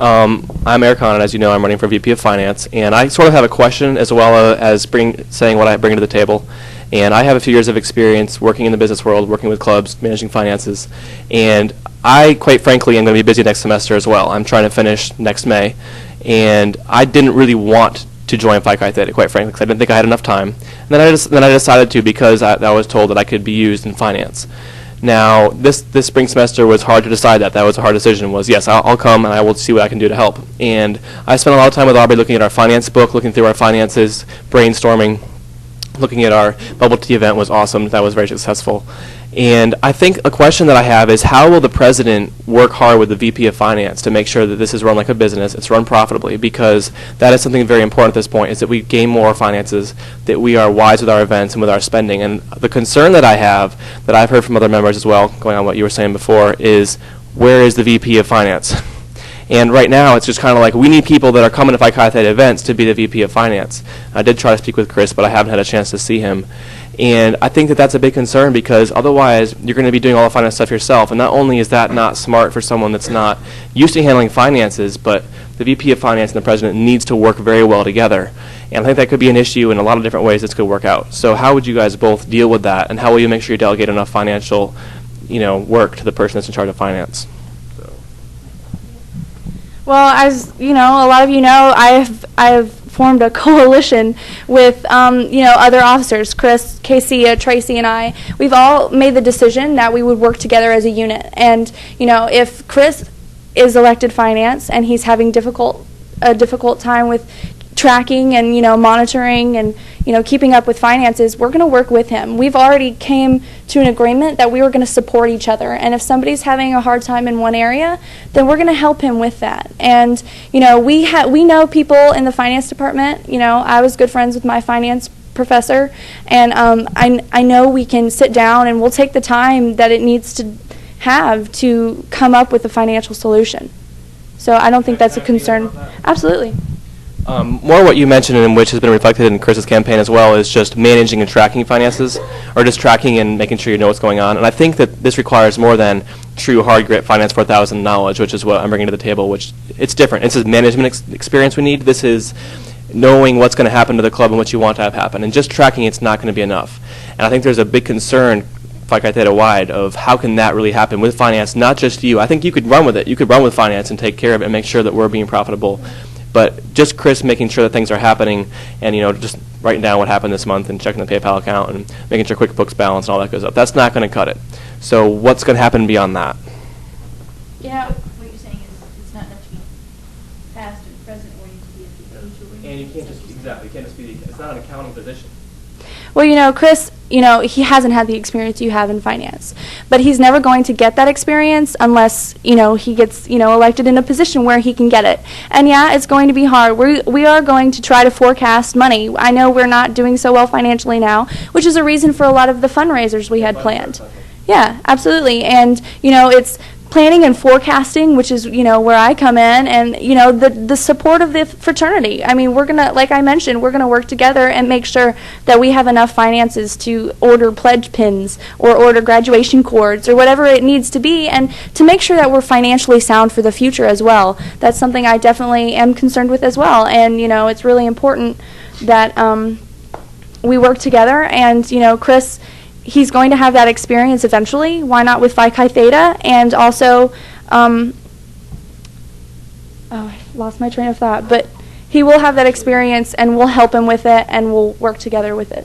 I'm Eric Hahn, and as you know, I'm running for VP of Finance, and I sort of have a question as well as saying what I bring to the table. And I have a few years of experience working in the business world, working with clubs, managing finances, and I, quite frankly, am going to be busy next semester as well. I'm trying to finish next May, and I didn't really want to join Phi Chi Theta, quite frankly, because I didn't think I had enough time. And then I decided to because I was told that I could be used in finance. Now, this spring semester was hard to decide that. That was a hard decision. Yes, I'll come and I will see what I can do to help. And I spent a lot of time with Aubrey looking at our finance book, looking through our finances, brainstorming, looking at our Bubble Tea event was awesome. That was very successful. And I think a question that I have is how will the president work hard with the VP of Finance to make sure that this is run like a business, it's run profitably, because that is something very important at this point, is that we gain more finances, that we are wise with our events and with our spending. And the concern that I have, that I've heard from other members as well, going on what you were saying before, is where is the VP of Finance? And right now, it's just kind of like we need people that are coming to Phi Chi Theta events to be the VP of Finance. I did try to speak with Chris, but I haven't had a chance to see him. And I think that that's a big concern, because otherwise you're going to be doing all the finance stuff yourself. And not only is that not smart for someone that's not used to handling finances, but the VP of Finance and the president needs to work very well together. And I think that could be an issue in a lot of different ways this could work out. So how would you guys both deal with that, and how will you make sure you delegate enough financial work to the person that's in charge of finance? Well, as a lot of you know, I've formed a coalition with other officers, Chris, Casey, Tracy, and I. We've all made the decision that we would work together as a unit. And if Chris is elected finance and he's having a difficult time with tracking and monitoring and keeping up with finances, we're going to work with him. We've already came to an agreement that we were going to support each other, and if somebody's having a hard time in one area, then we're going to help him with that. And we know people in the finance department. I was good friends with my finance professor, and I know we can sit down and we'll take the time that it needs to have to come up with a financial solution. So I don't think that's a concern. Absolutely. More what you mentioned, and which has been reflected in Chris's campaign as well, is just managing and tracking finances, or just tracking and making sure you know what's going on. And I think that this requires more than true hard grit Finance 4000 knowledge, which is what I'm bringing to the table, which it's different. It's a management experience we need. This is knowing what's going to happen to the club and what you want to have happen. And just tracking it's not going to be enough. And I think there's a big concern, Phi Chi Theta wide, of how can that really happen with finance, not just you. I think you could run with it. You could run with finance and take care of it and make sure that we're being profitable. But just Chris making sure that things are happening and, just writing down what happened this month and checking the PayPal account and making sure QuickBooks balance and all that goes up. That's not going to cut it. So what's going to happen beyond that? Yeah. What you're saying is it's not enough to be past and present oriented, you have to be future oriented. And you can't just be, it's not an accounting position. Well, Chris, he hasn't had the experience you have in finance. But he's never going to get that experience unless, he gets, elected in a position where he can get it. And yeah, it's going to be hard. We are going to try to forecast money. I know we're not doing so well financially now, which is a reason for a lot of the fundraisers we had planned. Yeah, absolutely. And, it's planning and forecasting, which is, where I come in, and, the support of the fraternity. I mean, we're going to, like I mentioned, we're going to work together and make sure that we have enough finances to order pledge pins or order graduation cords or whatever it needs to be, and to make sure that we're financially sound for the future as well. That's something I definitely am concerned with as well. And, it's really important that we work together. And, Chris, he's going to have that experience eventually. Why not with Phi Chi Theta? And also, I lost my train of thought. But he will have that experience, and we'll help him with it, and we'll work together with it.